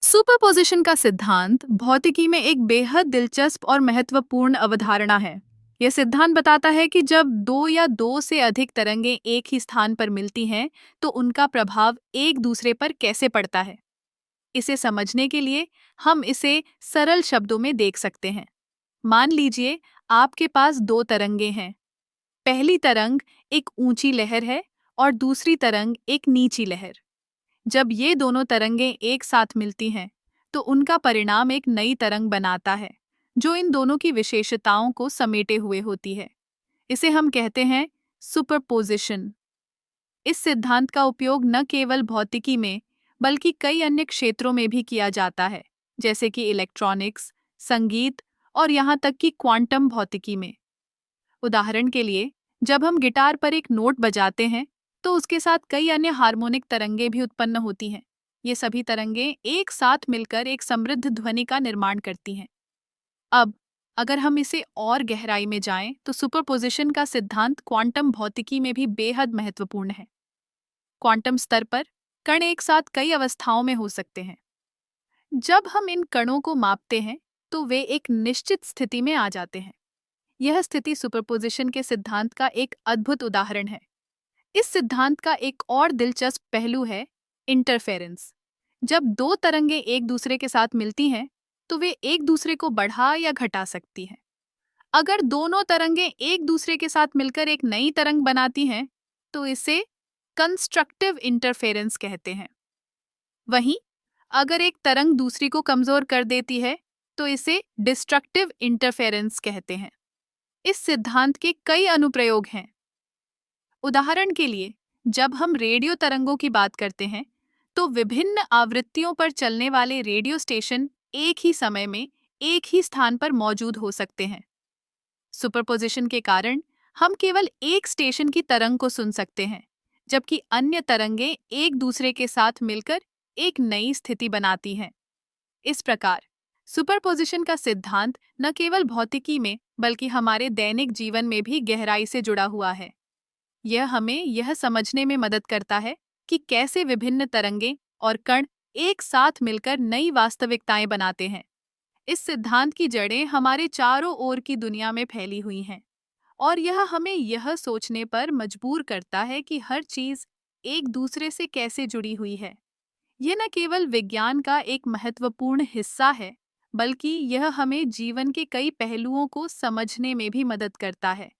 Superposition का सिद्धांत भौतिकी में एक बेहद दिलचस्प और महत्वपूर्ण अवधारणा है। यह सिद्धांत बताता है कि जब दो या दो से अधिक तरंगें एक ही स्थान पर मिलती हैं, तो उनका प्रभाव एक दूसरे पर कैसे पड़ता है। इसे समझने के लिए हम इसे सरल शब्दों में देख सकते हैं। मान लीजिए आपके पास दो तरंगें हैं। पहली तरंग एक ऊंची लहर है और दूसरी तरंग एक नीची लहर। जब ये दोनों तरंगें एक साथ मिलती हैं, तो उनका परिणाम एक नई तरंग बनाता है, जो इन दोनों की विशेषताओं को समेटे हुए होती है। इसे हम कहते हैं सुपरपोजिशन। इस सिद्धांत का उपयोग न केवल भौतिकी में, बल्कि कई अन्य क्षेत्रों में भी किया जाता है, जैसे कि इलेक्ट्रॉनिक्स, संगीत और यहाँ तक कि क्वांटम भौतिकी में। उदाहरण के लिए, जब हम गिटार पर एक नोट बजाते हैं, तो उसके साथ कई अन्य हार्मोनिक तरंगें भी उत्पन्न होती हैं। ये सभी तरंगें एक साथ मिलकर एक समृद्ध ध्वनि का निर्माण करती हैं। अब, अगर हम इसे और गहराई में जाएं, तो सुपरपोजिशन का सिद्धांत क्वांटम भौतिकी में भी बेहद महत्वपूर्ण है। क्वांटम स्तर पर कण एक साथ कई अवस्थाओं में हो सकते हैं। जब हम इन कणों को मापते हैं, तो वे एक निश्चित स्थिति में आ जाते हैं। यह स्थिति सुपरपोजिशन के सिद्धांत का एक अद्भुत उदाहरण है। इस सिद्धांत का एक और दिलचस्प पहलू है इंटरफेरेंस। जब दो तरंगें एक दूसरे के साथ मिलती हैं, तो वे एक दूसरे को बढ़ा या घटा सकती हैं। अगर दोनों तरंगें एक दूसरे के साथ मिलकर एक नई तरंग बनाती हैं, तो इसे कंस्ट्रक्टिव इंटरफेरेंस कहते हैं। वहीं अगर एक तरंग दूसरी को कमजोर कर देती है, तो इसे डिस्ट्रक्टिव इंटरफेरेंस कहते हैं। इस सिद्धांत के कई अनुप्रयोग हैं। उदाहरण के लिए, जब हम रेडियो तरंगों की बात करते हैं, तो विभिन्न आवृत्तियों पर चलने वाले रेडियो स्टेशन एक ही समय में एक ही स्थान पर मौजूद हो सकते हैं। सुपरपोजिशन के कारण हम केवल एक स्टेशन की तरंग को सुन सकते हैं, जबकि अन्य तरंगें एक दूसरे के साथ मिलकर एक नई स्थिति बनाती हैं। इस प्रकार सुपरपोजिशन का सिद्धांत न केवल भौतिकी में, बल्कि हमारे दैनिक जीवन में भी गहराई से जुड़ा हुआ है। यह हमें यह समझने में मदद करता है कि कैसे विभिन्न तरंगें और कण एक साथ मिलकर नई वास्तविकताएं बनाते हैं। इस सिद्धांत की जड़ें हमारे चारों ओर की दुनिया में फैली हुई हैं, और यह हमें यह सोचने पर मजबूर करता है कि हर चीज एक दूसरे से कैसे जुड़ी हुई है। यह न केवल विज्ञान का एक महत्वपूर्ण हिस्सा है, बल्कि यह हमें जीवन के कई पहलुओं को समझने में भी मदद करता है।